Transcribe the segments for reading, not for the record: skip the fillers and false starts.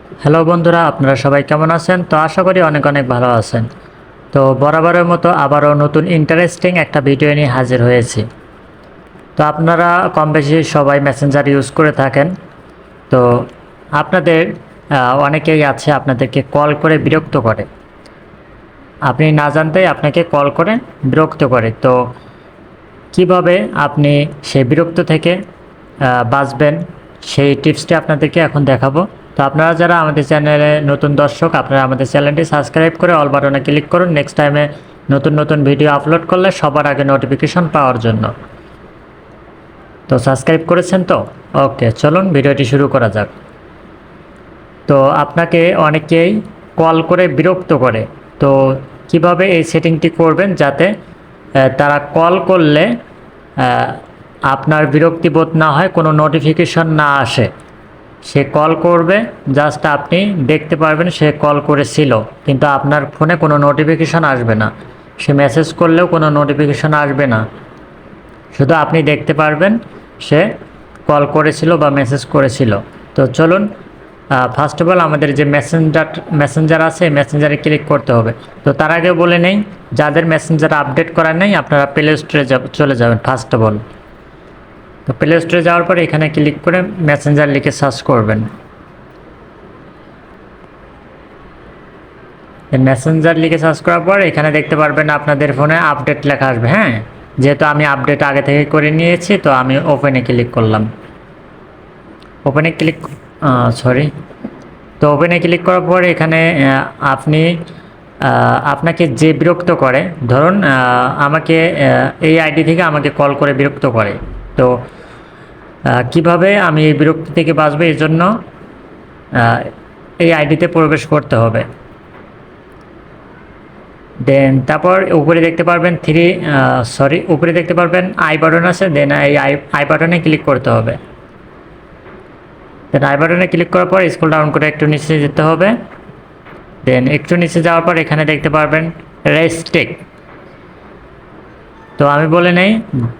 Hello বন্ধুরা, আপনারা সবাই কেমন আছেন? তো আশা করি অনেক অনেক ভালো আছেন। তো বরাবরের মতো আবারও নতুন ইন্টারেস্টিং একটা ভিডিও নিয়ে হাজির হয়েছি। তো আপনারা কম বেশি সবাই মেসেঞ্জার ইউজ করে থাকেন। তো আপনাদের অনেকেই আছে আপনাদেরকে কল করে বিরক্ত করে, আপনি না জানতেই আপনাকে কল করে বিরক্ত করে। তো কিভাবে আপনি সেই বিরক্ত থেকে বাঁচবেন, সেই টিপসটি আপনাদেরকে এখন দেখাবো। তো আপনারা যারা আমাদের চ্যানেলে নতুন দর্শক, আপনারা আমাদের চ্যানেলটি সাবস্ক্রাইব করে অল বাটনে ক্লিক করুন, নেক্সট টাইমে নতুন নতুন ভিডিও আপলোড করলে সবার আগে নোটিফিকেশন পাওয়ার জন্য। তো সাবস্ক্রাইব করেছেন তো? ওকে, চলুন ভিডিওটি শুরু করা যাক। তো আপনাকে অনেকেই কল করে বিরক্ত করে। তো কিভাবে এই সেটিংটি করবেন যাতে তারা কল করলে আপনার বিরক্তিবোধ না হয়, কোনো নোটিফিকেশন না আসে। সে কল করবে, জাস্ট আপনি দেখতে পারবেন সে কল করেছিল, কিন্তু আপনার ফোনে কোনো নোটিফিকেশন আসবে না। সে মেসেজ করলেও কোনো নোটিফিকেশন আসবে না, শুধু আপনি দেখতে পারবেন সে কল করেছিল বা মেসেজ করেছিল। তো চলুন, ফার্স্ট অফ অল আমাদের যে মেসেঞ্জার আছে, মেসেঞ্জারে ক্লিক করতে হবে। তো তার আগে বলে নেই, যাদের মেসেঞ্জার আপডেট করা নেই আপনারা প্লে স্টোরে চলে যাবেন ফার্স্ট অফ অল। তো প্লে স্টোরে যাওয়ার পরে এখানে ক্লিক করে মেসেঞ্জার লিখে সার্চ করবেন। মেসেঞ্জার লিখে সার্চ করার পর এখানে দেখতে পারবেন আপনাদের ফোনে আপডেট লেখা আসবে। হ্যাঁ, যেহেতু আমি আপডেট আগে থেকে করে নিয়েছি, তো আমি ওপেনে ক্লিক করলাম। ওপেনে ক্লিক সরি তো ওপেনে ক্লিক করার পর এখানে আপনি আপনাকে যে বিরক্ত করে, ধরুন আমাকে এই আইডি থেকে আমাকে কল করে বিরক্ত করে। তো কিভাবে আমি এই বিরক্তি থেকে বাঁচবো, এর জন্য এই আইডিতে প্রবেশ করতে হবে। দেন তারপর উপরে দেখতে পারবেন উপরে দেখতে পারবেন আই বাটন আছে, দেন এই আই বাটনে ক্লিক করতে হবে। দেন আই বাটনে ক্লিক করার পর স্ক্রল ডাউন করে একটু নিচে যেতে হবে। দেন একটু নিচে যাওয়ার পর এখানে দেখতে পারবেন রেস্ট্রিক্ট। তো আমি বলে নেই,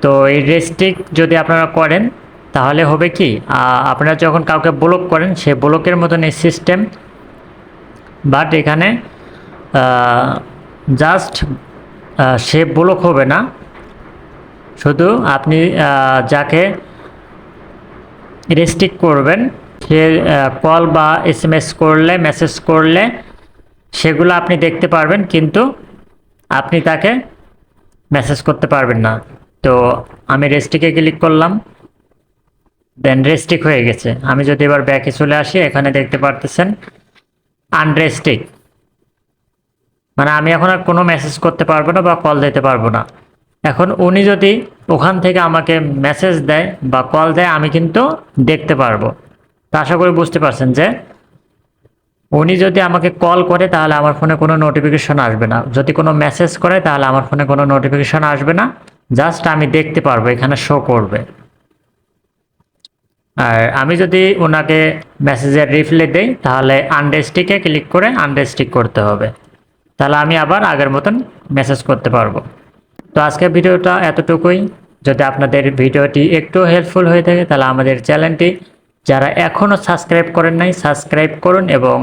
তো এই রেস্ট্রিক্ট যদি আপনারা করেন তাহলে হবে কি, আপনারা যখন কাউকে ব্লক করেন সে ব্লকের মতন এই সিস্টেম, বাট এখানে জাস্ট সে ব্লক হবে না, শুধু আপনি যাকে রেস্ট্রিক্ট করবেন সে কল বা এসএমএস করলে, মেসেজ করলে সেগুলো আপনি দেখতে পারবেন, কিন্তু আপনি তাকে মেসেজ করতে পারবেন না। তো আমি রেস্ট্রিক্টে ক্লিক করলাম, দেন রেস্ট্রিক্ট হয়ে গেছে। আমি যদি এবার ব্যাকে চলে আসি, এখানে দেখতে পারতেছেন আনরেস্ট্রিক্ট, মানে আমি এখন আর কোনো মেসেজ করতে পারবো না বা কল দিতে পারবো না। এখন উনি যদি ওখান থেকে আমাকে মেসেজ দেয় বা কল দেয়, আমি কিন্তু দেখতে পারবো। তো আশা করি বুঝতে পারছেন যে উনি যদি আমাকে কল করে তাহলে আমার ফোনে কোনো নোটিফিকেশন আসবে না, যদি কোনো মেসেজ করে তাহলে আমার ফোনে কোনো নোটিফিকেশন আসবে না, জাস্ট আমি দেখতে পারবো, এখানে শো করবে। আর আমি যদি ওনাকে মেসেজের রিপ্লাই দেই তাহলে আনরেস্ট্রিক্টে ক্লিক করে আনরেস্ট্রিক্ট করতে হবে, তাহলে আমি আবার আগের মতন মেসেজ করতে পারবো। তো আজকের ভিডিওটা এতটুকুই। যদি আপনাদের ভিডিওটি একটু হেল্পফুল হয়ে থাকে তাহলে আমাদের চ্যানেলটি যারা এখনও সাবস্ক্রাইব করেন নাই সাবস্ক্রাইব করুন এবং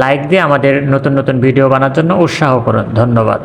লাইক দিয়ে আমাদের নতুন নতুন ভিডিও বানানোর জন্য উৎসাহ করুন। ধন্যবাদ।